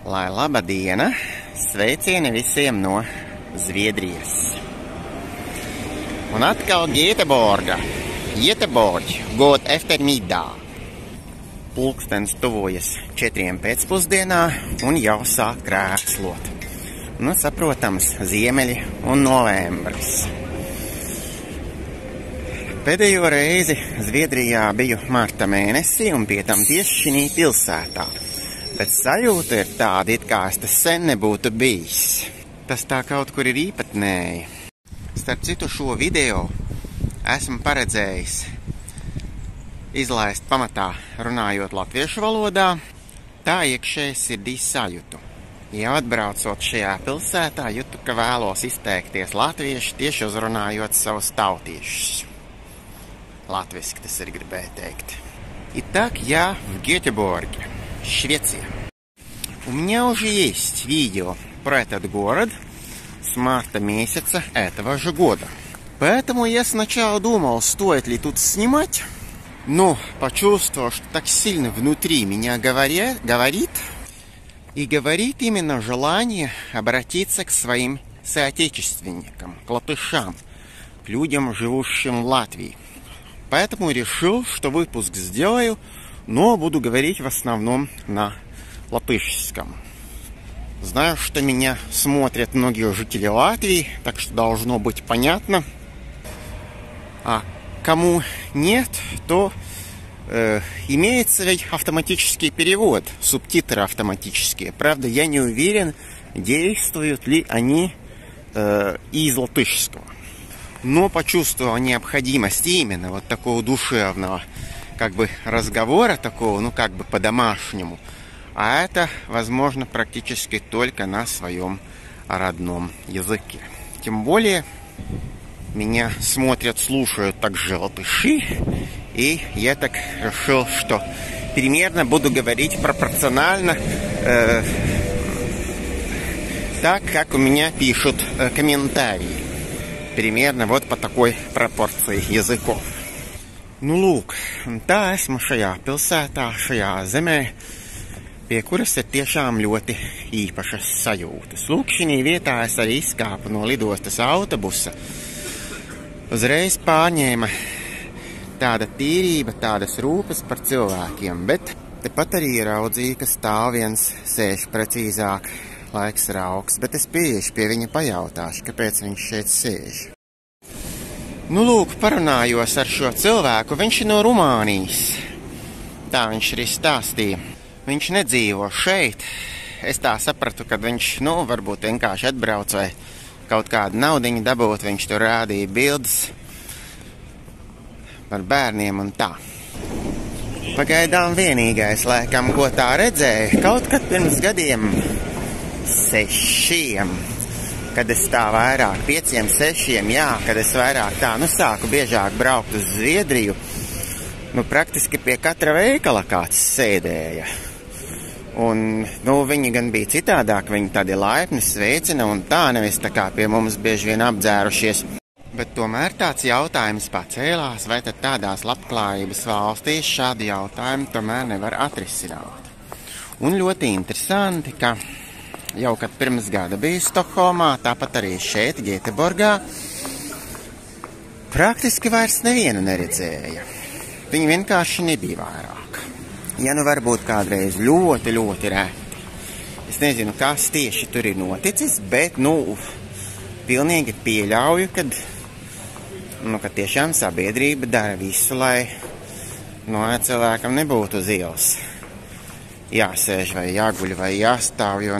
Lai laba diena! Sveicieni visiem no Zviedrijas! Un atkal Gēteborga. God eftermiddag. Pulkstens tuvojas 4 pēcpusdienā un jau sāk krēslot. Nu, saprotams, ziemeļi un novembris. Pēdējo reizi Zviedrijā biju marta mēnesī un pie tam tieši šī pilsētā. Bet sajūta ir tāda, it kā es tas sen nebūtu bijis. Tas tā kaut kur ir īpatnēji. Starp citu, šo video esmu paredzējis izlaist pamatā runājot latviešu valodā. Tā iekšēji sirdī sajūtu. Jau atbraucot šajā pilsētā, jūtu, ka vēlos izteikties latviešu, tieši uzrunājot savus tautiešus. Latviski tas ir gribēju teikt. Итак, я в Гетеборге, Швеция. У меня уже есть видео про этот город с марта месяца этого же года. Поэтому я сначала думал, стоит ли тут снимать, но почувствовал, что так сильно внутри меня говорит именно желание обратиться к своим соотечественникам, к латышам, к людям, живущим в Латвии. Поэтому решил, что выпуск сделаю, но буду говорить в основном на латышском. Знаю, что меня смотрят многие жители Латвии, так что должно быть понятно. А кому нет, то имеется ведь автоматический перевод, субтитры автоматические. Правда, я не уверен, действуют ли они из латышского. Но почувствовал необходимость именно вот такого душевного разговора, такого, по-домашнему. А это возможно практически только на своем родном языке. Тем более меня смотрят, слушают также латыши, и я так решил, что примерно буду говорить пропорционально так, как у меня пишут комментарии. Примерно вот по такой пропорции языков. Nu, lūk, tā esmu šajā pilsētā, šajā zemē, pie kuras ir tiešām ļoti īpašas sajūtas. Lūk, šī vietā es arī izkāpu no lidostas autobusa. Uzreiz pārņēma tāda tīrība, tādas rūpes par cilvēkiem, bet tepat arī ieraudzīju, ka stāv viens sēž precīzāk. Laiks ir augsts, bet es pieiešu pie viņa pajautāšu, kāpēc viņš šeit sēž. Nu, lūk, parunājos ar šo cilvēku, viņš ir no Rumānijas. Tā viņš arī stāstīja. Viņš nedzīvo šeit. Es tā sapratu, ka viņš, varbūt vienkārši atbrauc vai kaut kādu naudiņu dabūt. Viņš tur rādīja bildes par bērniem un tā. Pagaidām vienīgais, laikam, ko tā redzēju, kaut kad pirms gadiem 6, kad es tā vairāk, 5, 6, kad es vairāk tā, sāku biežāk braukt uz Zviedriju, praktiski pie katra veikala kāds sēdēja. Un, viņi gan bija citādāk, viņi tādi laipni sveicina un tā, nevis tā kā pie mums bieži vien apdzērušies. Bet tomēr tāds jautājums pacēlās, vai tad tādās labklājības valstīs šādi jautājumi tomēr nevar atrisināt. Un ļoti interesanti, ka jau kad pirms gada bija Stokholmā, tāpat arī šeit, Gēteborgā, praktiski vairs nevienu neredzēja. Viņi vienkārši nebija vairāk. Ja varbūt kādreiz ļoti, ļoti reti. Es nezinu, kas tieši tur ir noticis, bet, pilnīgi pieļauju, kad tiešām sabiedrība dara visu, lai cilvēkam nebūtu uz ielas jāsēž vai jāguļ vai jāstāv, jo,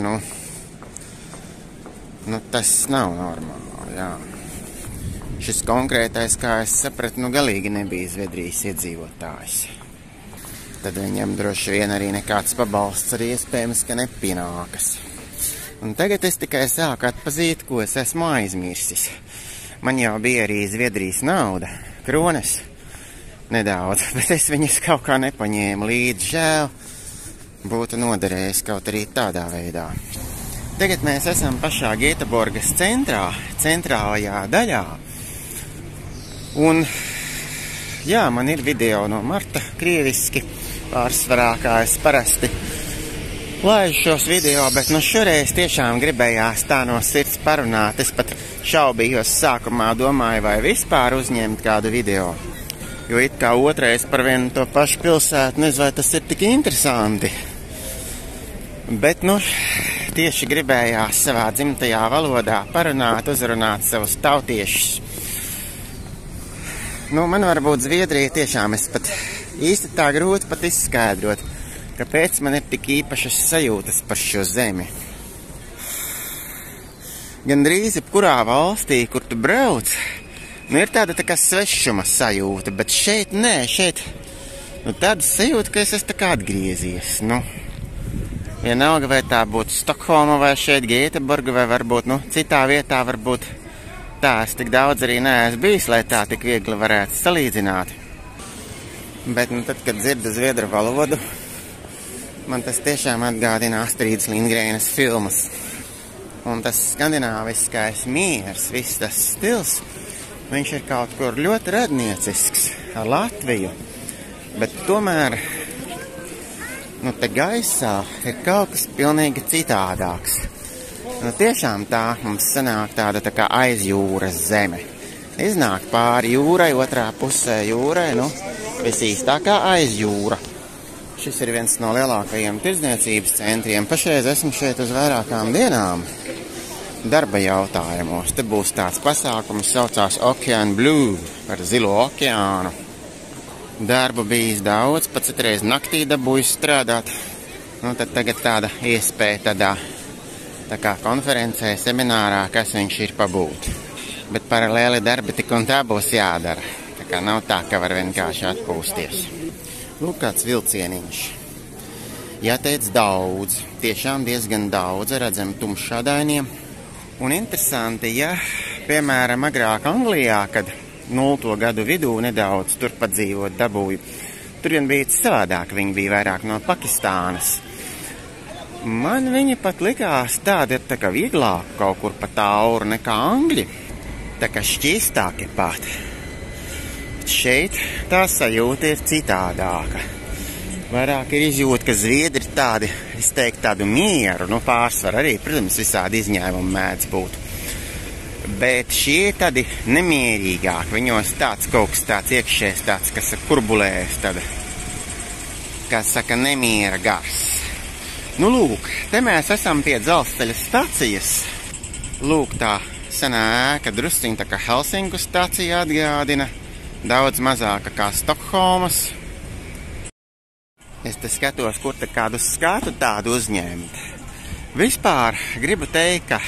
tas nav normāli, jā. Šis konkrētais, kā es sapratu, galīgi nebija Zviedrijas iedzīvotājs. Tad viņam droši vien arī nekāds pabalsts arī iespējams, ka nepienākas. Un tagad es tikai sāku atpazīt, ko es esmu aizmirsis. Man jau bija arī Zviedrijas nauda, kronas, nedaudz, bet es viņas kaut kā nepaņēmu līdzi, žēl. Būtu noderējis kaut arī tādā veidā. Tagad mēs esam pašā Gēteborgas centrālajā daļā. Un, man ir video no marta krieviski pārsvarā, kā es parasti. laižu šos video, bet nu šoreiz tiešām gribējās tā no sirds parunāt. Es pat šaubījos sākumā, domāju, vai vispār uzņemt kādu video. Jo it kā otrais par vienu to pašu pilsētu, nezinu, vai tas ir tik interesanti. Bet, nu, tieši gribējās savā dzimtajā valodā parunāt, uzrunāt savus tautiešus. Nu, man varbūt Zviedrija tiešām es pat īsti tā grūti pat izskaidrot, kāpēc man ir tik īpašas sajūtas par šo zemi. Gandrīz jebkurā valstī, kur tu brauc, nu, ir tāda tā kā svešuma sajūta, bet šeit nē, šeit, nu, tāda sajūta, ka es esmu tā kā atgriezies, nu. Vienalga, vai tā būtu Stokholma, vai šeit Gēteborga, vai varbūt, nu, citā vietā varbūt tā es tik daudz arī neesmu bijis, lai tā tik viegli varētu salīdzināt. Bet, nu, tad, kad dzirdu zviedru valodu, man tas tiešām atgādina Astrīdas Lindgrenas filmas. Un tas skandināviskais miers, viss tas stils, viņš ir kaut kur ļoti radniecisks ar Latviju, bet tomēr, nu, te gaisā ir kaut kas pilnīgi citādāks. Nu, tiešām tā mums sanāk tāda tā kā aizjūras zeme. Iznāk pāri jūrai, otrā pusē jūrai, nu, visīstākā aizjūra. Šis ir viens no lielākajiem tirdzniecības centriem. Pašreiz esmu šeit uz vairākām dienām darba jautājumos. Te būs tāds pasākums, saucās Ocean Blue, par zilo okeānu. Darbu bijis daudz, pat citreiz naktī dabūju strādāt. Nu, tad tagad tāda iespēja tādā tā kā konferencē, seminārā, kas viņš ir pabūt. Bet paralēli darbi tik un tā būs jādara. Tā kā nav tā, ka var vienkārši atpūsties. Lūk, kāds vilcieniņš. Jāteic daudz, tiešām diezgan daudz, redzam tumšādainiem. Un interesanti, ja, piemēram, agrāk Anglijā, kad 0. gadu vidū nedaudz turpat dzīvot dabūju, tur vien bija savādāk, viņi bija vairāk no Pakistānas. Man viņi pat likās tādi tā kā vieglāk kaut kur pa tauru nekā angļi, tā kā šķīstāki pat. Šeit tā sajūta ir citādāka. Vairāk ir izjūta, ka zviedri tādi, es teiktu, tādu mieru, nu pārsvar arī, protams, visādi izņēmumi mēdz būt. Bet šie tādi nemierīgāki, viņos tāds kaut kas tāds iekšējs, tāds, kas kurbulēs, tāda, kā saka, nemiera gars. Nu, lūk, te mēs esam pie dzelzceļa stacijas. Lūk, tā senā ēka drusciņ tā kā Helsinku stacija atgādina. Daudz mazāka kā Stokholmas. Es te skatos, kur te kādu skatu tādu uzņemt. Vispār gribu teikt, ka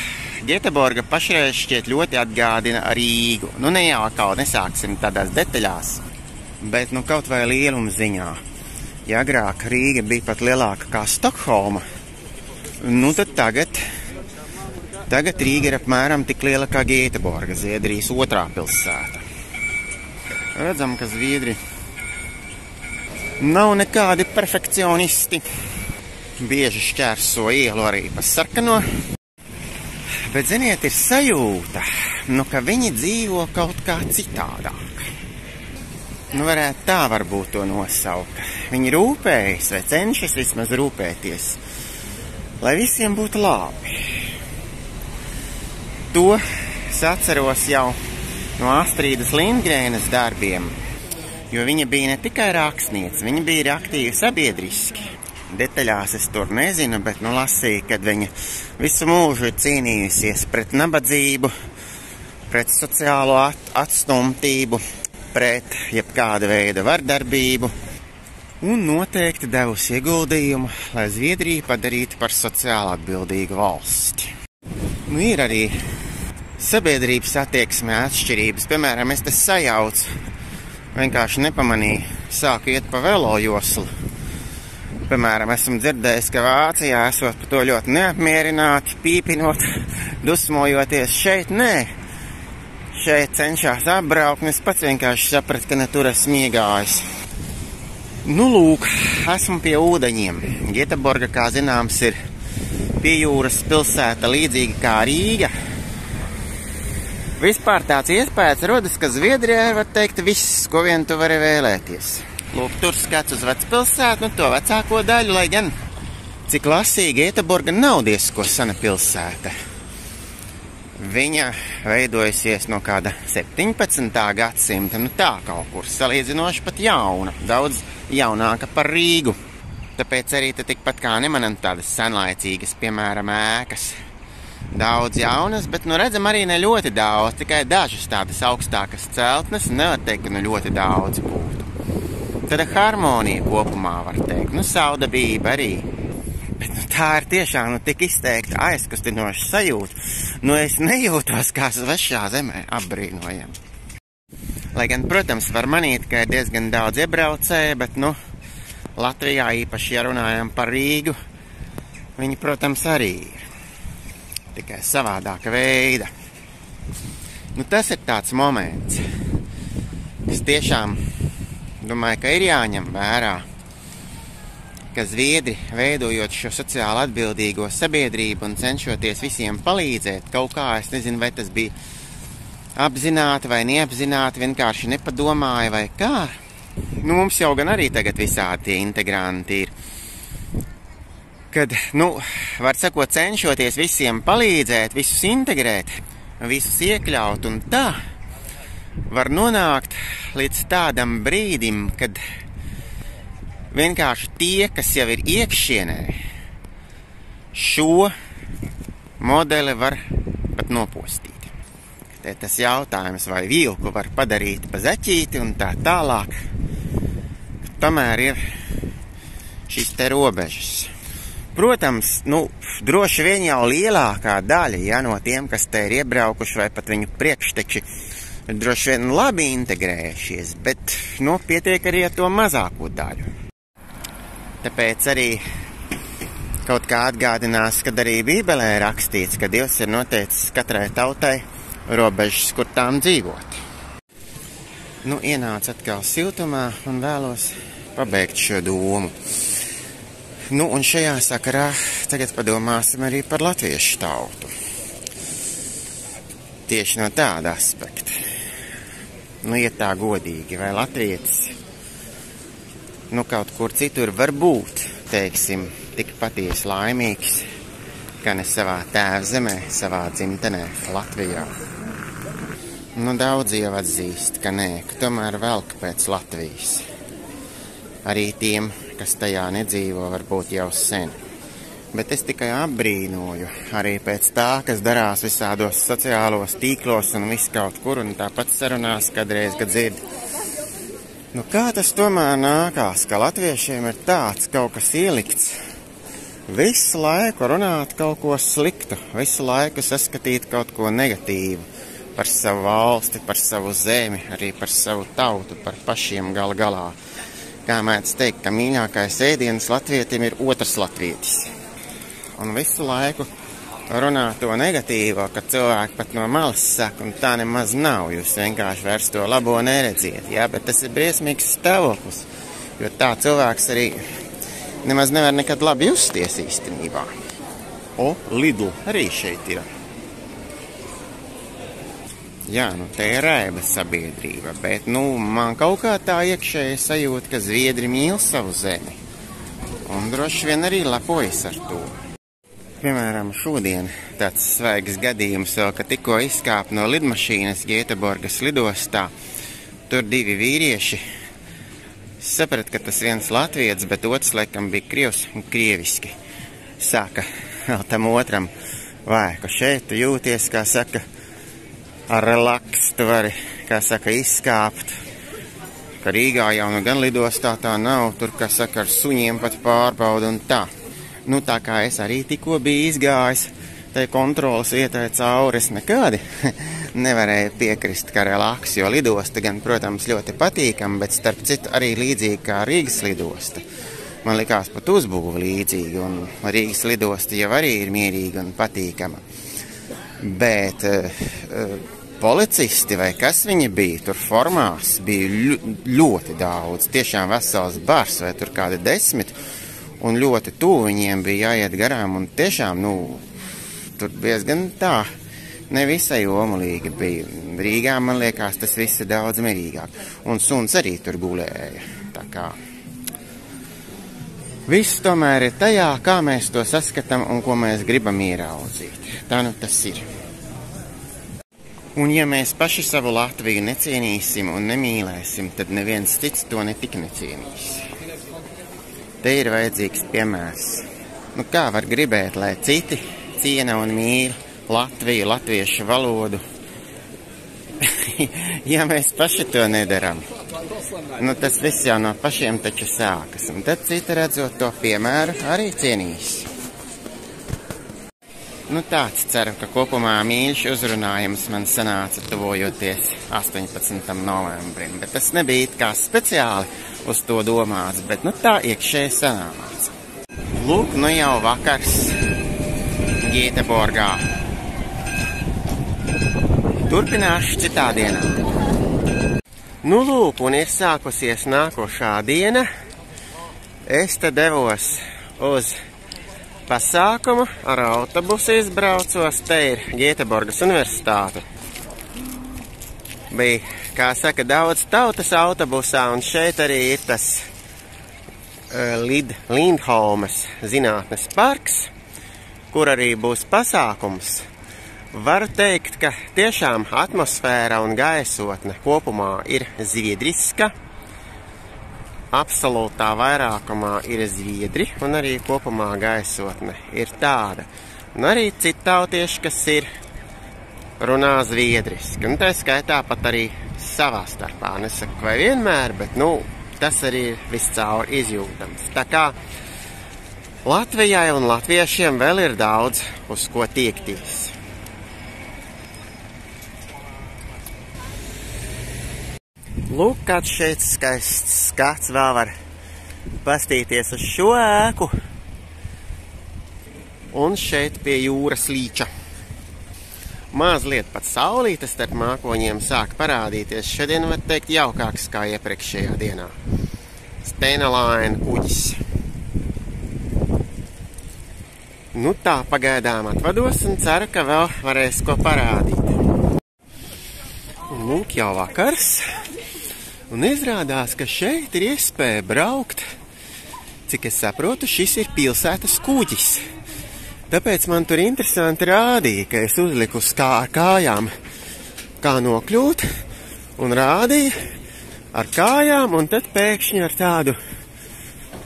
Gēteborga pašreiz šķiet ļoti atgādina Rīgu. Nu, ne jau kaut nesāksim tādās detaļās, bet nu kaut vai lieluma ziņā. Ja agrāk Rīga bija pat lielāka kā Stokholma, nu tad tagad Rīga ir apmēram tik liela kā Gēteborga, Zviedrijas otrā pilsēta. Redzam, ka Zviedri nav nekādi perfekcionisti. Bieži šķērso ielu arī pa sarkano. Bet, ziniet, ir sajūta, nu, ka viņi dzīvo kaut kā citādāk. Nu, varētu tā varbūt to nosaukt. Viņi rūpējas vai cenšas vismaz rūpēties, lai visiem būtu labi. To es atceros jau no Astrīdas Lindgrenas darbiem, jo viņa bija ne tikai rakstniece, viņa bija arī aktīva sabiedriski. Detaļās es tur nezinu, bet nu lasīju, kad viņa visu mūžu ir cīnījusies pret nabadzību, pret sociālo atstumtību, pret jebkāda veida vardarbību un noteikti devusi ieguldījumu, lai Zviedriju padarītu par sociāli atbildīgu valsti. Nu, ir arī sabiedrības attieksmē atšķirības. Piemēram, es te sajaucu, vienkārši nepamanīju, sāku iet pa velojoslu. Piemēram, esmu dzirdējis, ka Vācijā esot par to ļoti neapmierināti, pīpinot, dusmojoties. Šeit nē. Šeit cenšas apbraukt, un es pats vienkārši sapratu, ka ne tur esmu iegājis. Nu, lūk, esmu pie ūdeņiem. Gēteborga, kā zināms, ir pie jūras pilsēta līdzīga kā Rīga. Vispār tāds iespējas rodas, ka Zviedrijā var teikt viss, ko vien tu vari vēlēties. Lūk, tur skats uz vecpilsētu, nu to vecāko daļu, lai gan Cik lasīja, Gēteborga nav diezko sena pilsēta. Viņa veidojusies no kāda 17. gadsimta, nu tā kaut kur salīdzinoši pat jauna, daudz jaunāka par Rīgu. Tāpēc arī te tikpat kā nemanam tādas senlaicīgas, piemēram, ēkas. Daudz jaunas, bet nu redzam arī ne ļoti daudz, tikai dažas tādas augstākas celtnes, nevar teikt, ka nu ļoti daudz būtu. Tāda harmonija kopumā var teikt, nu saudabība arī. Bet nu, tā ir tiešām nu, tik izteikta aizkustinoša sajūta. Nu es nejūtos kā svešā zemē, apbrīnojam. Lai gan, protams, var manīt, ka ir diezgan daudz iebraucēju, bet nu Latvijā īpaši, ja runājam par Rīgu, viņi, protams, arī ir. Tikai savādāka veida. Nu, tas ir tāds moments, kas tiešām, domāju, ka ir jāņem vērā, ka zviedri, veidojot šo sociāli atbildīgo sabiedrību un cenšoties visiem palīdzēt, kaut kā, es nezinu, vai tas bija apzināti vai neapzināti, vienkārši nepadomāja vai kā. Nu, mums jau gan arī tagad visādi tie integranti ir. Kad, nu, var sakot, cenšoties visiem palīdzēt, visus integrēt, visus iekļaut un tā, var nonākt līdz tādam brīdim, kad vienkārši tie, kas jau ir iekšienē, šo modeli var pat nopostīt. Te tas jautājums, vai vilku var padarīt pa zaķīti un tā tālāk. Tomēr ir šīs te robežas. Protams, nu, droši vien jau lielākā daļa, ja, no tiem, kas te ir iebraukuši vai pat viņu priekšteči, droši vien labi integrējušies, bet, nu, pietiek arī ar to mazāko daļu. Tāpēc arī kaut kā atgādinās, kad arī Bībelē rakstīts, ka Dievs ir noteicis katrai tautai robežas, kur tām dzīvot. Nu, ienāca atkal siltumā un vēlos pabeigt šo domu. Nu, un šajā sakarā tagad padomāsim arī par latviešu tautu. Tieši no tāda aspekta. Nu, ja tā godīgi, vai latvietis, nu, kaut kur citur var būt, teiksim, tik patiesi laimīgs, kā ne savā tēvzemē, savā dzimtenē, Latvijā. Nu, daudz jau atzīst, ka nē, ka tomēr velk pēc Latvijas. Arī tiem, kas tajā nedzīvo, varbūt jau sen. Bet es tikai apbrīnoju arī pēc tā, kas darās visādos sociālos tīklos un viss kaut kur, un tāpat sarunās kādreiz, kad dzird. Nu, kā tas tomēr nākās, ka latviešiem ir tāds kaut kas ielikts? Visu laiku runāt kaut ko sliktu, visu laiku saskatīt kaut ko negatīvu. Par savu valsti, par savu zemi, arī par savu tautu, par pašiem galā. Kā mēdz teikt, ka mīļākais ēdiens latvietim ir otrs latvietis. Un visu laiku runā to negatīvo, ka cilvēki pat no malas saka, un tā nemaz nav, jūs vienkārši vairs to labo neredziet, jā, bet tas ir briesmīgs stāvoklis, jo tā cilvēks arī nemaz nevar nekad labi justies īstenībā. O, Lidl arī šeit ir. Jā, nu te ir rēba sabiedrība, bet, nu, man kaut kā tā iekšēji sajūta, ka zviedri mīl savu zemi. Un droši vien arī lepojas ar to. Piemēram, šodien tāds svaigs gadījums vēl, ka tikko izkāp no lidmašīnas Gēteborgas lidostā. Tur divi vīrieši. Saprat, ka tas viens latvietis, bet otrs laikam bija krievs un krieviski. Saka vēl tam otram, vai, ka šeit tu jūties, kā saka, ar relaks tu vari, kā saka, izskāpt. Ka Rīgā jau nu gan lidostā tā nav, tur, kā saka, ar suņiem pat pārbauda un tā. Nu, tā kā es arī tikko biju izgājis, tai kontrolas vietai cauri, es nekādi nevarēju piekrist, ka relaks, jo lidosta gan, protams, ļoti patīkama, bet starp citu arī līdzīgi kā Rīgas lidosta. Man likās pat uzbūve līdzīgi, un Rīgas lidosta jau arī ir mierīga un patīkama. Bet policisti vai kas viņi bija, tur formās bija ļoti daudz, tiešām vesels bars vai tur kādi 10, un ļoti tuvu viņiem bija jāiet garām, un tiešām, nu, tur diezgan tā, nevisai omulīgi bija. Rīgā, man liekas, tas viss ir daudz mierīgāk, un suns arī tur gulēja, tā kā. Viss tomēr ir tajā, kā mēs to saskatām un ko mēs gribam ieraudzīt. Tā nu tas ir. Un ja mēs paši savu Latviju necienīsim un nemīlēsim, tad neviens cits to netik necienīs. Te ir vajadzīgs piemērs. Nu kā var gribēt, lai citi ciena un mīl Latviju, latviešu valodu, ja mēs paši to nedaram? Nu tas viss jau no pašiem taču sākas, un tad citi redzot to piemēru arī cienīs. Nu tāds ceru, ka kopumā mīļš uzrunājums man sanāca tuvojoties 18. novembrim, bet tas nebija it kā speciāli uz to domāts, bet nu tā iekšēji sanāca. Lūk, nu jau vakars Gēteborgā. Turpināšu citā dienā. Nu lūk, un ir sākusies nākošā diena. Es te devos uz pasākumu, ar autobusu izbraucos. Te ir Gēteborgas universitāte. Bija, kā saka, daudz tautas autobusā, un šeit arī ir tas Lindholmas zinātnes parks, kur arī būs pasākums. Varu teikt, ka tiešām atmosfēra un gaisotne kopumā ir zviedriska. Absolūtā vairākumā ir zviedri, un arī kopumā gaisotne ir tāda. Un arī citautieši, kas ir runā zviedriski, un tā skaitā pat arī savā starpā. Nesaku vai vienmēr, bet nu, tas arī ir viscaur izjūtams. Tā kā Latvijai un latviešiem vēl ir daudz uz ko tiekties. Lūk, kāds šeit skaists skats, vēl var pastīties uz šo ēku. Un šeit pie jūras līča. Mazliet pat saulīte starp mākoņiem sāk parādīties. Šodien, var teikt, jaukāks kā iepriekšējā dienā. Stena Line kuģis. Nu tā, pagaidām atvados un ceru, ka vēl varēs ko parādīt. Un lūk, jau vakars. Un izrādās, ka šeit ir iespēja braukt, cik es saprotu, šis ir pilsētas kuģis. Tāpēc man tur interesanti rādīja, ka es uzliku ar kājām, kā nokļūt, un rādīja ar kājām, un tad pēkšņi ar tādu,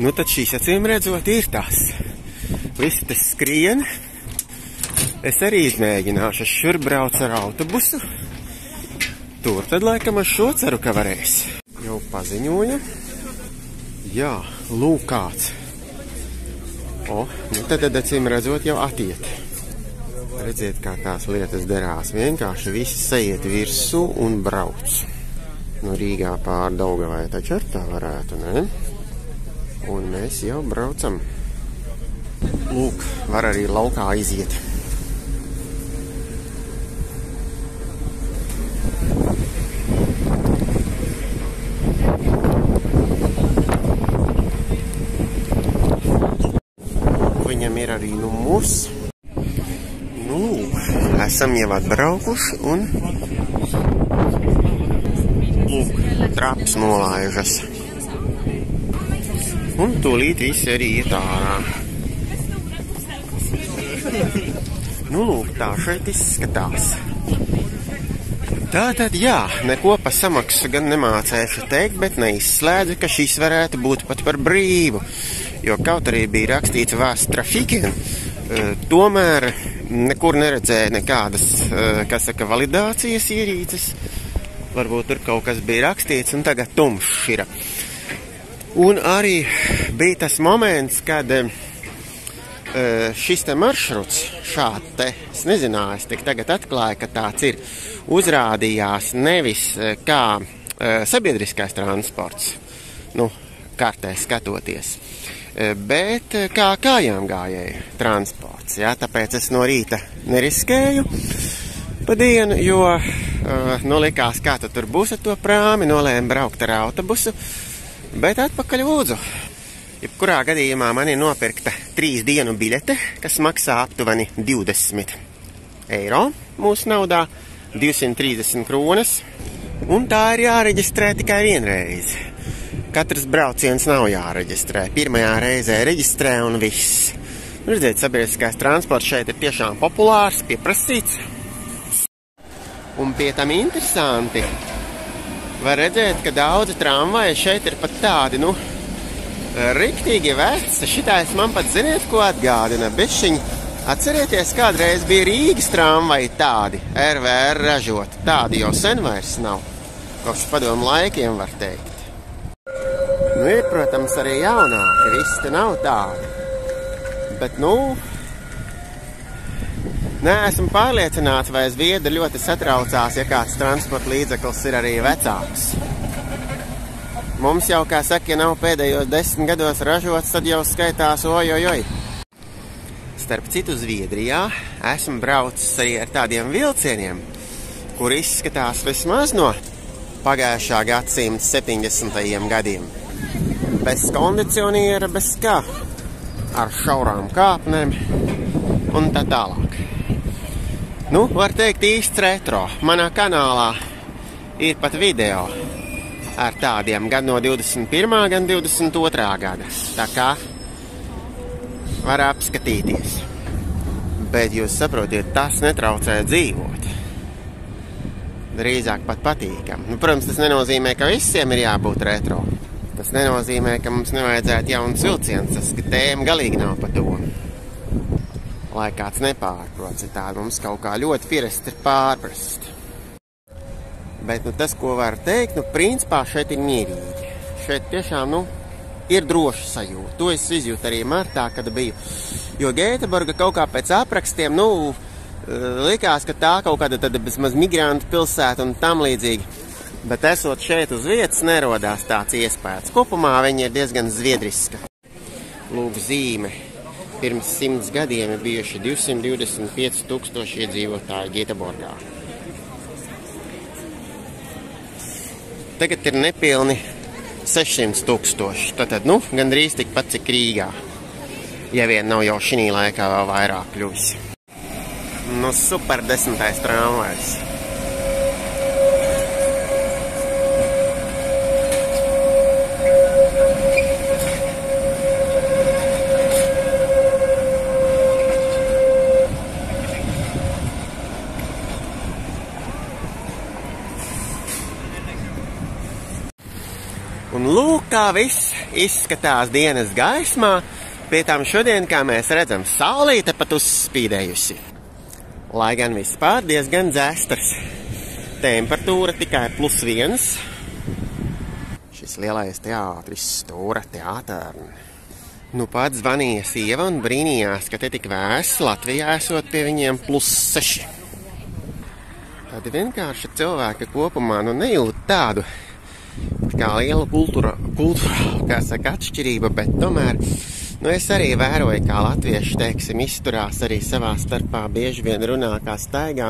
nu tad šīs acīm redzot ir tas. Visi tas skrien. Es arī izmēģināšu, es šur braucu ar autobusu. Tur tad laikam ar šo ceru, ka varēs. Jau paziņoja. Jā, lūk kāds. O, nu tad acīm redzot jau atiet. Redziet, kā tās lietas derās. Vienkārši viss aiziet virsū un brauc. No Rīgā pār Daugavai taču ar tā varētu, ne? Un mēs jau braucam. Lūk, var arī laukā iziet. Viņam ir arī numurs. Nu, esam jau atbraukuši un lūk, traps nolaižas. Un tūlīt visi arī iet ārā. Nu, lūk, tā šeit izskatās. Tātad, jā, neko pa samaksu gan nemācēšu teikt, bet neizslēdzu, ka šis varētu būt pat par brīvu. Jo kaut arī bija rakstīts vārds trafikiem, tomēr nekur neredzēja nekādas, kas saka, validācijas ierīces. Varbūt tur kaut kas bija rakstīts, un tagad tumšs ir. Un arī bija tas moments, kad šis te maršruts šādi te, es nezināju, es tik tagad atklāju, ka tāds ir, uzrādījās nevis kā sabiedriskais transports, nu, kartē skatoties, bet kā kājām gājēju transports, jā, tāpēc es no rīta neriskēju pa dienu, jo, nu, likās, kā tu tur būs ar to prāmi, nolēmu braukt ar autobusu, bet atpakaļ lūdzu. Jebkurā gadījumā man ir nopirkta 3 dienu biļete, kas maksā aptuveni 20 eiro mūsu naudā, 230 kronas, un tā ir jāreģistrē tikai vienreiz. katrs brauciens nav jāreģistrē. Pirmajā reizē reģistrē un viss. Redziet, sabiedriskais transports šeit ir tiešām populārs, pieprasīts. Un pie tam interesanti. Var redzēt, ka daudzi tramvaji šeit ir pat tādi, riktīgi veci. Šitais man pat ziniet, ko atgādina. Bišķiņ, atcerieties, kādreiz bija Rīgas tramvaji tādi, RVR ražoti. Tādi jau sen vairs nav. Kopš padomu laikiem var teikt. Ir, protams, arī jaunāki. Visi te nav tādi. Bet, neesmu pārliecināts, vai zviedri ļoti satraucās, ja kāds transporta līdzeklis ir arī vecāks. Mums jau, kā saka, ja nav pēdējos 10 gados ražots, tad jau skaitās ojojoj. Starp citu, Zviedrijā esmu braucis arī ar tādiem vilcieniem, kur izskatās vismaz no pagājušā gadsimta 70. gadiem. Bez kondicioniera, bez kā, ar šaurām kāpnēm un tā tālāk. Var teikt īsts retro. Manā kanālā ir pat video ar tādiem gan no 21. gan 22. gada. Tā kā var apskatīties. Bet jūs saprotiet, tas netraucē dzīvot. Drīzāk pat patīkam. Protams, tas nenozīmē, ka visiem ir jābūt retro. Tas nenozīmē, ka mums nevajadzētu jauns vilciens. Tas, ka tēma galīgi nav pa to. Lai kāds nepārprot, citādi mums kaut kā ļoti pierast ir pārprast. Bet tas, ko var teikt, principā šeit ir mierīgi. Šeit tiešām, ir droša sajūta. To es izjūtu arī martā, kad biju. Jo Gēteborga kaut kā pēc aprakstiem, likās, ka tā kaut kāda tad bezmaz migrantu pilsēta un tam līdzīgi. Bet esot šeit uz vietas, nerodās tāds iespējas. Kopumā viņa ir diezgan zviedriska. Lūk, zīme. Pirms 100 gadiem ir bijuši 225,000 iedzīvotāji Gēteborgā. Tagad ir nepilni 600,000. Tātad, gandrīz tikpat cik Rīgā. Ja vien nav jau šī laikā vēl vairāk kļuvis. Super 10. tramvajs. Un lūk, kā viss izskatās dienas gaismā, pie tām šodien, kā mēs redzam, saulīte pat uzspīdējusi. Lai gan vispār diezgan dzēstars. Temperatūra tikai +1. Šis lielais teātris, Stūra teātārni. Pat zvanīja sieva un brīnījās, ka te tik vēss, Latvijā esot pie viņiem +6. Tādi vienkārši cilvēki kopumā nejūt tādu kā liela kultūrāla, kā saka, atšķirība, bet tomēr, es arī vēroju, kā latvieši, teiksim, izturās arī savā starpā, bieži vien runā kā staigā,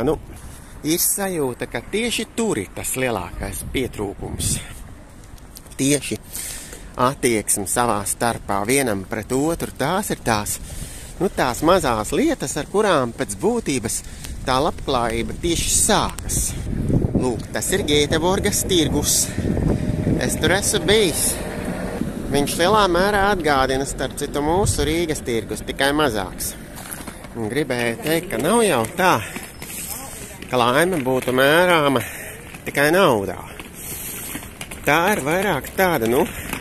ir sajūta, ka tieši tur ir tas lielākais pietrūkums. Tieši attieksme savā starpā vienam pret otru, tās ir tās mazās lietas, ar kurām pēc būtības tā labklājība tieši sākas. Lūk, tas ir Gēteborgas tirgus. Es tur esmu bijis. Viņš lielā mērā atgādina, starp citu, mūsu Rīgas tirgus, tikai mazāks. Un gribēju teikt, ka nav jau tā, ka laime būtu mērāma tikai naudā. Tā ir vairāk tāda,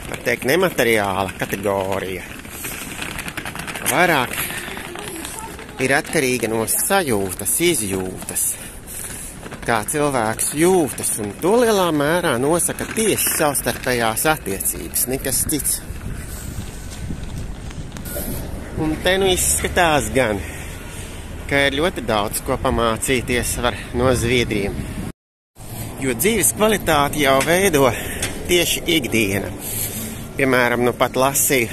var teikt, nemateriāla kategorija. Vairāk ir atkarīga no sajūtas, izjūtas. Kā cilvēks jūtas, un to lielā mērā nosaka tieši savstarpējās attiecības, nekas cits. Un te izskatās gan, ka ir ļoti daudz ko pamācīties var no Zviedriem. Jo dzīves kvalitāti jau veido tieši ikdiena. Piemēram, pat lasīju,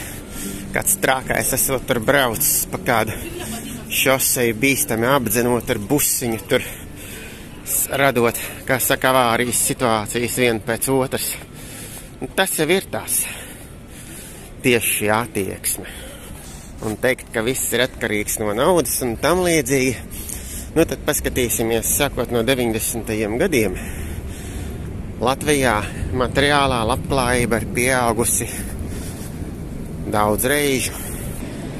kāds trakais esot tur braucis pa kādu šoseju bīstami apdzenot ar busiņu tur, radot, kā saka, avārijas situācijas viena pēc otras. Un tas jau ir tās tieši šī attieksme. Un teikt, ka viss ir atkarīgs no naudas un tam līdzīgi, tad paskatīsimies, sākot no 90. gadiem. Latvijā materiālā labklājība ir pieaugusi daudz reižu.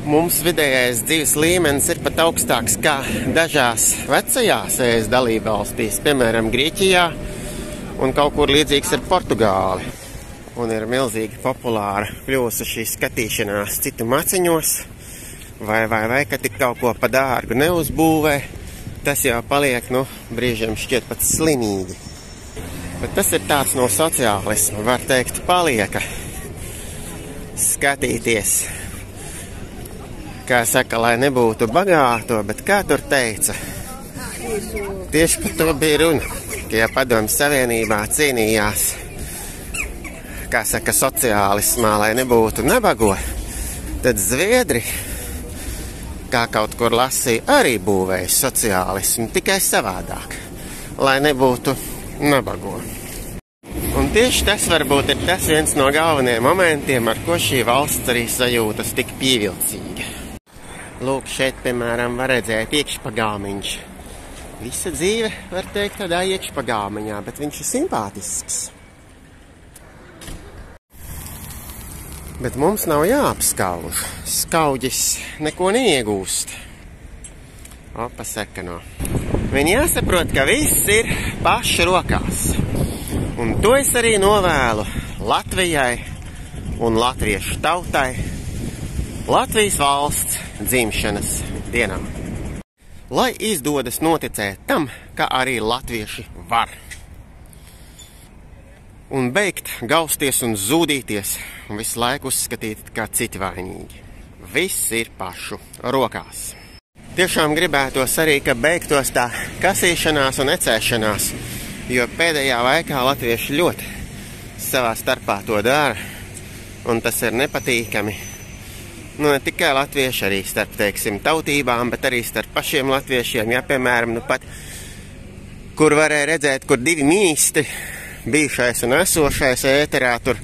Mums vidējais dzīves līmenis ir pat augstāks kā dažās vecajās ES dalībvalstīs, piemēram, Grieķijā, un kaut kur līdzīgs ar Portugāli. Un ir milzīgi populāra kļūsi šī skatīšanās citu maciņos, vai, ka tik kaut ko pa dārgu neuzbūvē, tas jau paliek, brīžiem šķiet pat slimīgi. Bet tas ir tāds no sociālisma, var teikt, palieka skatīties. Kā saka, lai nebūtu bagāto, bet kā tur teica? Tieši par to bija runa, ka ja Padomju Savienībā cīnījās, kā saka, sociālismā, lai nebūtu nabago, tad Zviedri, kā kaut kur lasīja, arī būvēja sociālismu, tikai savādāk, lai nebūtu nabago. Un tieši tas varbūt ir tas viens no galvenajiem momentiem, ar ko šī valsts arī sajūtas tik pievilcīga. Lūk, šeit, piemēram, var redzēt iekšpagāmiņš. Visa dzīve, var teikt, tādā iekšpagāmiņā, bet viņš ir simpātisks. Bet mums nav jāapskauž. Skauģis neko neiegūst. Opa sekano. Viņi jāsaprot, ka viss ir pašu rokās. Un to es arī novēlu Latvijai un latviešu tautai Latvijas valsts dzimšanas dienā. Lai izdodas noticēt tam, ka arī latvieši var. Un beigt gausties un zūdīties un visu laiku uzskatīt kā citi vainīgi. Viss ir pašu rokās. Tiešām gribētos arī, ka beigtos tā kasīšanās un ecēšanās, jo pēdējā laikā latvieši ļoti savā starpā to dara, un tas ir nepatīkami. Ne tikai latvieši, arī starp, teiksim, tautībām, bet arī starp pašiem latviešiem. Ja, piemēram, pat, kur varēja redzēt, kur divi mīsti, bijušais un esošais ēterā, tur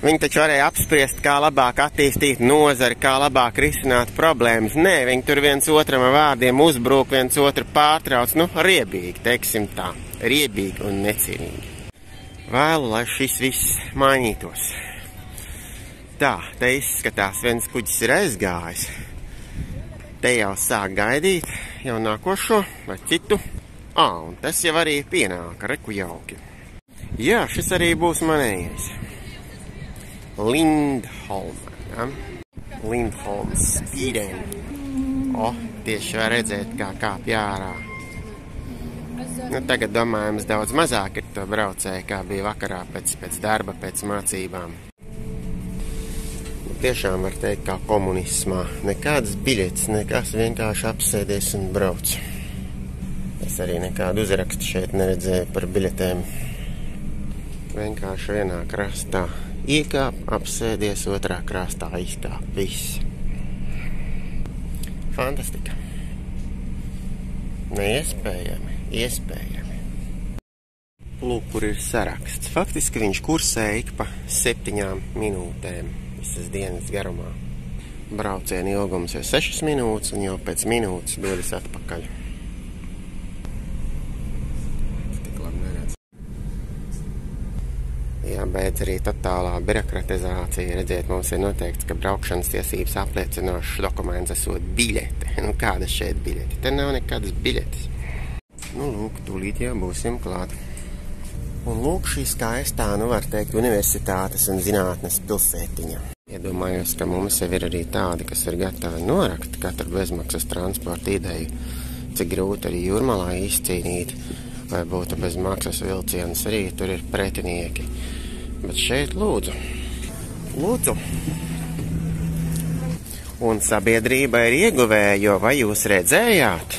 viņi taču varēja apspriest, kā labāk attīstīt nozari, kā labāk risināt problēmas. Nē, viņi tur viens otram ar vārdiem uzbrūk, viens otru pārtrauc, riebīgi, teiksim tā, riebīgi un necienīgi. Vēlu, lai šis viss mainītos. Tā, te izskatās, viens kuģis ir aizgājis. Te jau sāk gaidīt jau nākošo vai citu. Un tas jau arī pienāka, reku jauki. Jā, šis arī būs manējais. Lindholm, ja? Lindholm Spīden. Tieši var redzēt, kā kāpj ārā. Tagad, domājams, daudz mazāk ir to braucēju, kā bija vakarā pēc darba, pēc mācībām. Tiešām var teikt, kā komunismā. Nekādas biļetes, nekas, vienkārši apsēdies un brauc. Es arī nekādu uzrakstu šeit neredzēju par biļetēm. Vienkārši vienā krastā iekāp, apsēdies, otrā krastā izkāp. Viss. Fantastika. Neiespējami, iespējami. Lūk, kur ir saraksts. Faktiski viņš kursē ik pa 7 minūtēm. Visas dienas garumā. Brauciena ilgums ir 6 minūtes, un jau pēc minūtes dodas atpakaļ. Tik labi neredz. Jābeidz arī totālā birokratizācija. Redziet, mums ir noteikts, ka braukšanas tiesības apliecinošs dokuments esot biļete. Kāda šeit biļete? Te nav nekādas biļetes. Lūk, tūlīt jau būsim klāt. Un lūk, šī skaistā, var teikt, universitātes un zinātnes pilsētiņa. Iedomājos, ka mums jau ir arī tādi, kas ir gatavi norakt katru bezmaksas transporta ideju, cik grūti arī Jūrmalā izcīnīt, vai būtu bezmaksas vilciens, arī tur ir pretinieki. Bet šeit lūdzu. Un sabiedrība ir ieguvēja, jo vai jūs redzējāt,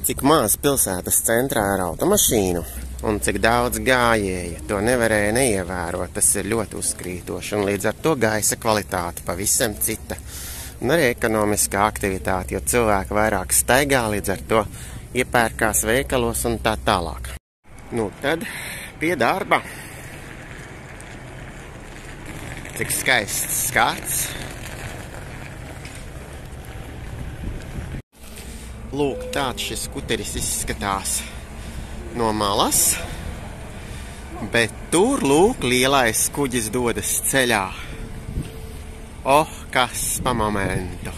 cik maz pilsētas centrā ir automašīnu? Un cik daudz gājēja, to nevarēja neievērot, tas ir ļoti uzkrītoši, un līdz ar to gaisa kvalitāte pavisam cita. Un arī ekonomiskā aktivitāte, jo cilvēki vairāk staigā, līdz ar to iepērkās veikalos un tā tālāk. Tad pie darba. Cik skaists skats. Lūk, tāds šis skuteris izskatās no malas. Bet tur, lūk, lielais kuģis dodas ceļā. Kas pa momentu.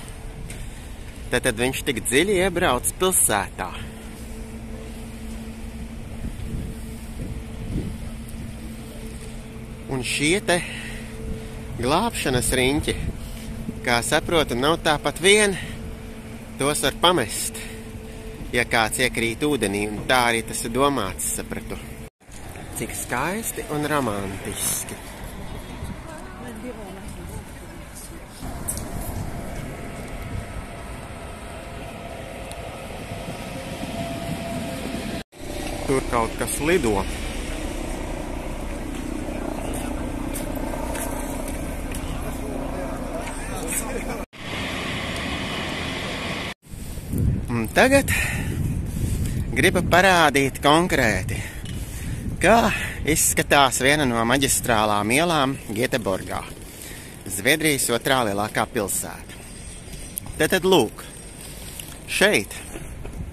Tad viņš tik dziļi iebrauc pilsētā. Un šie te glābšanas riņķi, kā saprotu, nav tāpat vien, tos var pamest, ja kāds iekrīt ūdenī, un tā arī tas ir domāts, sapratu. Cik skaisti un romantiski. Tur kaut kas lido. Un tagad gribu parādīt konkrēti, kā izskatās viena no maģistrālām ielām Gēteborgā, Zviedrijas otrā lielākā pilsēta. Tad lūk, šeit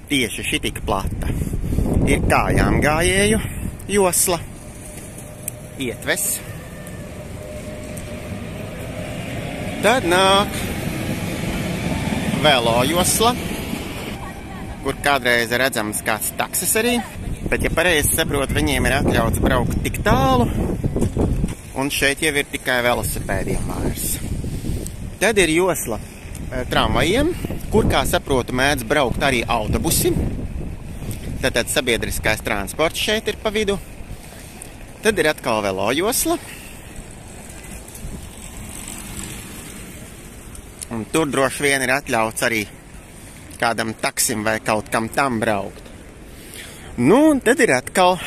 tieši šitik plata ir kājām gājēju josla, ietves. Tad nāk velo josla, kur kādreiz redzams kāds taksis arī, bet, ja pareizi saprot, viņiem ir atļauts braukt tik tālu, un šeit jau ir tikai velosipēdiem vairs. Tad ir josla tramvajiem, kur, kā saprotu, mēdz braukt arī autobusi. Tad sabiedriskais transports šeit ir pa vidu. Tad ir atkal velo josla. Un tur droši vien ir atļauts arī kādam taksim vai kaut kam tam braukt. Nu, un tad ir atkal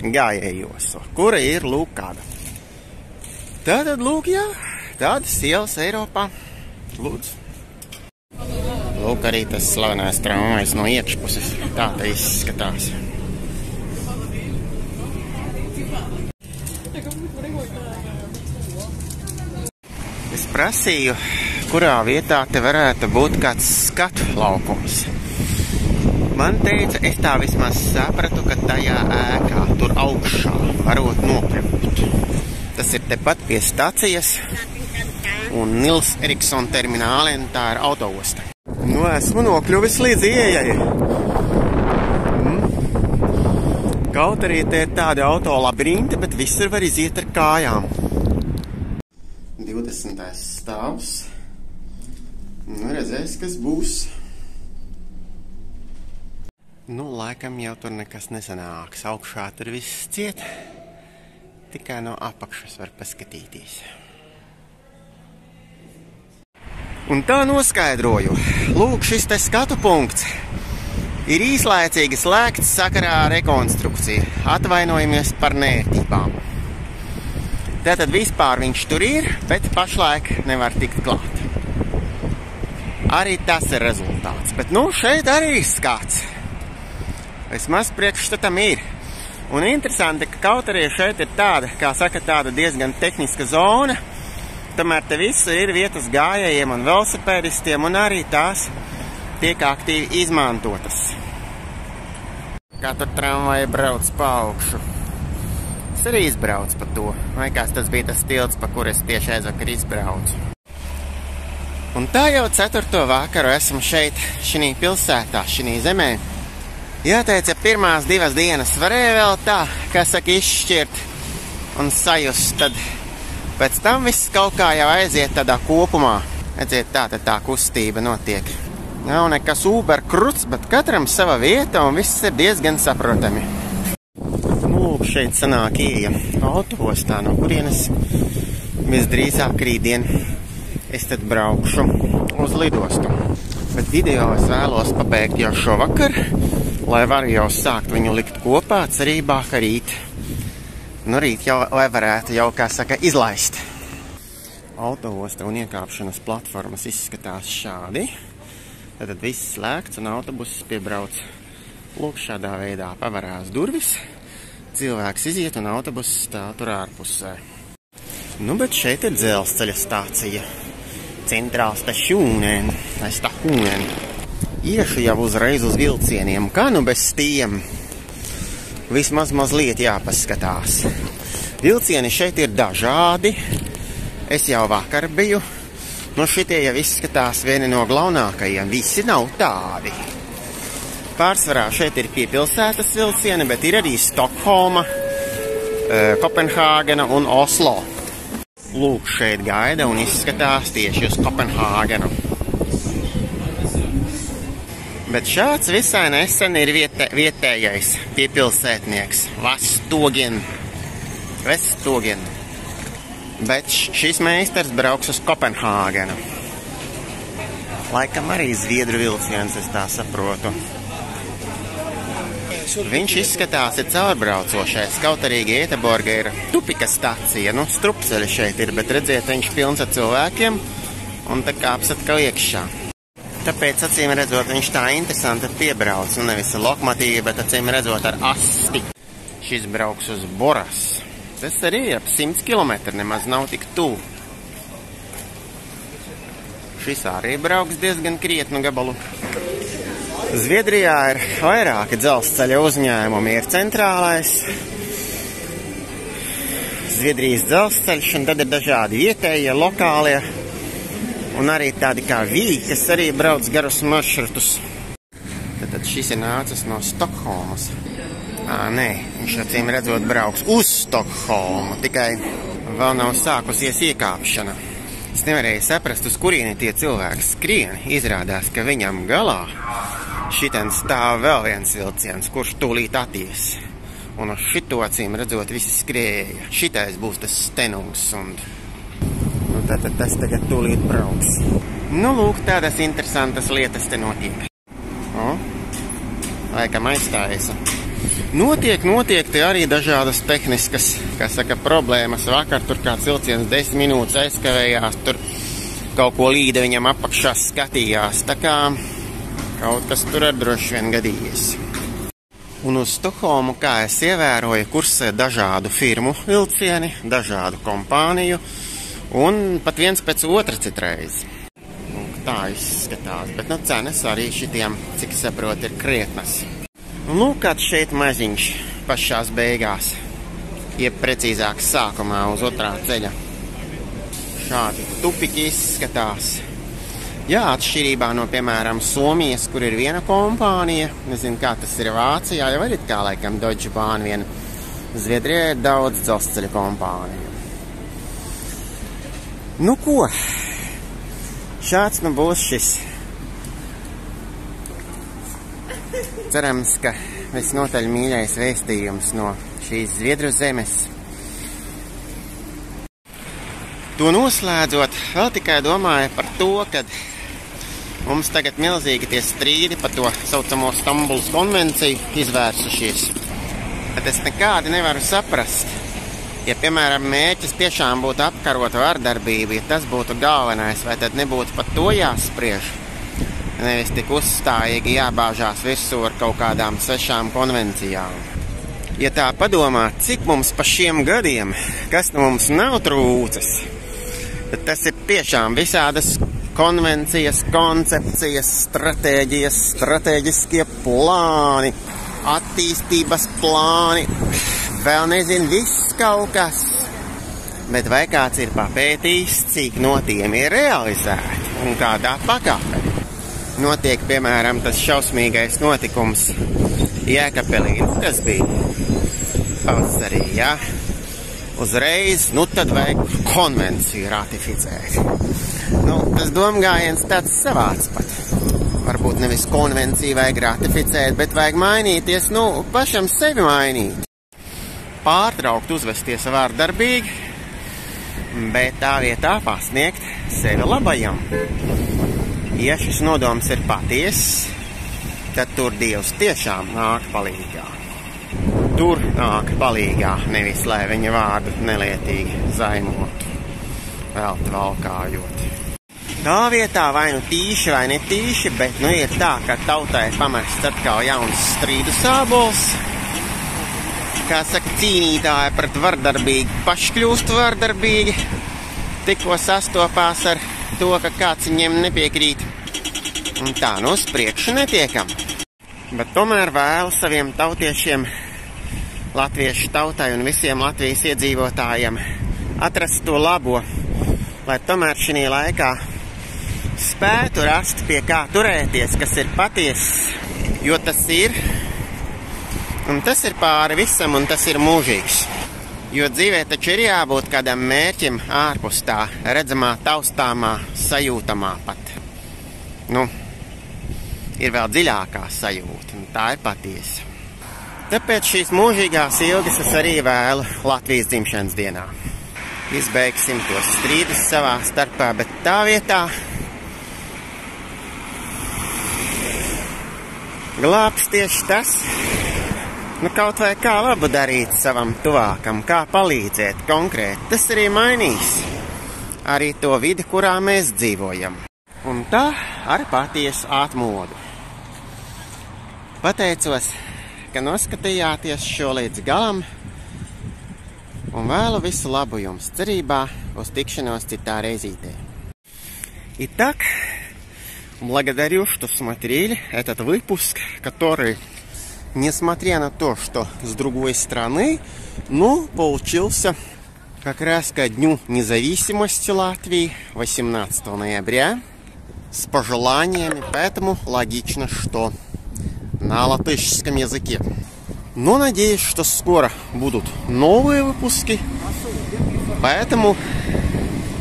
gājēju josla, kura ir lūk kāda. Tātad lūk, jā, tādas ielas Eiropā. Lūdzu. Lūk arī tas slavenais tramvajs no iekšpuses. Tā te izskatās. Es prasīju, kurā vietā te varētu būt kāds skatu laukums. Man teica, es tā vismaz sapratu, ka tajā ēkā, tur augšā, varot nokļūt. Tas ir tepat pie stacijas un Nils Eriksson termināli, un tā ir autoosta. Nu, esmu nokļuvis līdz ieejai. Kaut arī te ir tādi auto labirinti, bet visur var iziet ar kājām. 20. stāvs. Nu, redzēs, kas būs. Nu, laikam jau tur nekas nesanāks. Augšā tur viss ciet. Tikai no apakšas var paskatīties. Un tā noskaidroju. Lūk, šis te skatu punkts ir īslaicīgi slēgts sakarā ar rekonstrukciju. Atvainojamies par nērtībām. Tātad vispār viņš tur ir, bet pašlaik nevar tikt klāt. Arī tas ir rezultāts. Bet nu, šeit arī skats. Vismaz priekšstatam ir. Un interesanti, ka kaut arī šeit ir tāda, kā saka, tāda diezgan tehniska zona. Tomēr te visur ir vietas gājējiem un velosipēdistiem, un arī tās tiek aktīvi izmantotas. Kā tur tramvaja brauc pa augšu. Es arī izbraucu pa to. Vai kāds tas bija tas tilts, pa kur es tieši aizvakar izbraucu. Un tā jau 4. vakaru esam šeit, šinī pilsētā, šinī zemē. Jāteica, pirmās 2 dienas varēja vēl tā, kā saka, izšķirt un sajust, tad pēc tam viss kaut kā jau aiziet tādā kopumā. Redziet, tā kustība notiek. Nav nekas ūber kruts, bet katram sava vieta un viss ir diezgan saprotami. Nu, šeit sanāk ieja autoostā, no kurienes visdrīzāk rītdien es tad braukšu uz lidostu. Bet video es vēlos pabeigt jau šovakar, lai varu jau sākt viņu likt kopā, cerībā, ka rīt. Nu, rīt jau, lai varētu jau, kā saka, izlaist. Autoosta un iekāpšanas platformas izskatās šādi. Tad viss slēgts un autobuss piebrauc. Lūk, šādā veidā pavarās durvis. Cilvēks iziet un autobuss stāv tur ārpusē. Nu, bet šeit ir dzelzceļa stācija. Centrālstašūnēn, vai Stahūnēn. Iešu jau uzreiz uz vilcieniem, kā nu bez tiem. vismaz mazliet jāpaskatās. Vilcieni šeit ir dažādi. Es jau vakar biju. Nu, šitie jau izskatās vieni no galvenākajiem. Visi nav tādi. Pārsvarā šeit ir piepilsētas vilcieni, bet ir arī Stokholma, Kopenhāgena un Oslo. Lūk, šeit gaida un izskatās tieši uz Kopenhāgenu. Bet šāds visai nesen ir vietējais piepilsētnieks Veststogen. Bet šis meistars brauks uz Kopenhāgenu. Laikam arī zviedru vilciens, es tā saprotu. Viņš izskatās ir caurbraucošais, kaut arī Gēteborga ir tupika stacija. Nu, strupceļi šeit ir, bet redziet, viņš pilns ar cilvēkiem un tā kāps atkal iekšā. Tāpēc, acīm redzot, viņš tā interesanti piebrauc. Nu, nevis ar lokomotīvu, bet acīm redzot ar asti. Šis brauks uz Boras. Tas arī ir ap 100 km, nemaz nav tik tuvu. Šis arī brauks diezgan krietnu gabalu. Zviedrijā ir vairāki dzelzceļa uzņēmumi. Ir centrālais Zviedrijas dzelzceļš, un tad ir dažādi vietējie, lokālie, un arī tādi kā Vī, kas arī brauc garus maršrutus. Tad šis ir nācis no Stokholmas. Nē, viņš acīm redzot brauks uz Stokholmu, tikai vēl nav sākusies iekāpšana. Es nevarēju saprast, uz kurieni tie cilvēki skrien. Izrādās, ka viņam galā šitien stāv vēl viens vilciens, kurš tūlīt atties. Un uz šito acīm redzot visi skrēja. Šitais būs tas Stenungs, un tad tas tagad tūlīt brauks. Nu, lūk, tādas interesantas lietas te notiek. Laikam aizstājas. Notiek te arī dažādas tehniskas, kā saka, problēmas. Vakar tur kāds vilciens 10 minūtes aizkavējās, tur kaut ko līda viņam apakšā skatījās. Tā kā kaut kas tur ar droši vien gadījies. Un uz Stokholmu, kā es ievēroju, kursē dažādu firmu vilcieni, dažādu kompāniju, un pat viens pēc otra citreiz. Tā izskatās, bet nu cenas arī šitiem, cik saprot, ir krietnas. Un lūk, kāds šeit maziņš pašās beigās, jeb precīzāk sākumā uz otrā ceļa. Šādi tupiki izskatās. Jā, atšķirībā no, piemēram, Somijas, kur ir viena kompānija, nezinu, kā tas ir Vācijā, jau arī kā laikam Deutsche Bahn viena. Zviedrijā ir daudz dzelzceļa kompāniju. Nu ko, šāds nu būs šis. Cerams, ka visnotaļ mīļais vēstījums no šīs Zviedru zemes. To noslēdzot, vēl tikai domāju par to, ka mums tagad milzīgi tie strīdi par to saucamo Stambulas konvenciju izvērsušies. Bet es nekādi nevaru saprast, ja, piemēram, mērķis tiešām būtu apkarot vardarbību, ja tas būtu galvenais, vai tad nebūtu par to jāspriež. Nevis tik uzstājīgi jābāžās virsū ar kaut kādām svešām konvencijām. Ja tā padomā, cik mums pa šiem gadiem, kas no mums nav trūcis, tad tas ir tiešām visādas konvencijas, koncepcijas, stratēģijas, stratēģiskie plāni, attīstības plāni, vēl nezinu, viss kaut kas. Bet vai kāds ir papētījis, cik no tiem ir realizēti un kādā pakāpē? Notiek, piemēram, tas šausmīgais notikums Jēkabpilī, kas bija pavasarī, jā? Uzreiz, nu tad vajag konvenciju ratificēt. Nu, tas domgājiens tāds savāds pat. Varbūt nevis konvenciju vajag ratificēt, bet vajag mainīties, nu, pašam sevi mainīt. Pārtraukt uzvesties vārdarbīgi, bet tā vietā pasniegt sevi labajam. Ja šis nodoms ir patiess, tad tur Dievs tiešām nāk palīgā. Tur nāk palīgā, nevis lai viņa vārdu nelietīgi zaimotu, velti valkājot. Tā vietā vai nu tīši vai netīši, bet nu ir tā, ka tautai pamests atkal jauns strīdu sābols. Kā saka, cīnītāji pret vardarbīgi paškļūst vardarbīgi, tikko sastopās ar to, ka kāds viņiem nepiekrīt. Un tā nu uz priekšu netiekam. Bet tomēr vēlu saviem tautiešiem latviešu tautai un visiem Latvijas iedzīvotājiem atrast to labo, lai tomēr šī laikā spētu rast pie kā turēties, kas ir patiess, jo tas ir, un tas ir pāri visam, un tas ir mūžīgs. Jo dzīvē taču ir jābūt kādam mērķim ārpus tā redzamā, taustāmā, sajūtamā pat. Nu, ir vēl dziļākā sajūta, un tā ir patiesa. Tāpēc šīs mūžīgās ilgas es arī vēlu Latvijas dzimšanas dienā. Izbeigsim tos strīdus savā starpā, bet tā vietā glābs tieši tas, nu kaut vai kā labu darīt savam tuvākam, kā palīdzēt konkrēti. Tas arī mainīs arī to vidi, kurā mēs dzīvojam. Un tā ar patiesu atmodu. Pateicos, ka noskatījāties šo līdz galam un vēlu visu labu jums cerībā uz tikšanos citā reizītē. Итак, благодарю, что смотрели этот выпуск, который, несмотря на то, что с другой стороны, но получился как раз ко Дню независимости Латвии, 18 ноября, с пожеланиями, поэтому логично, что на латышском языке. Но надеюсь, что скоро будут новые выпуски, поэтому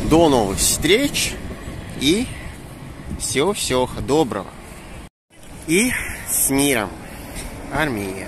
до новых встреч и всего доброго. И с миром, армия.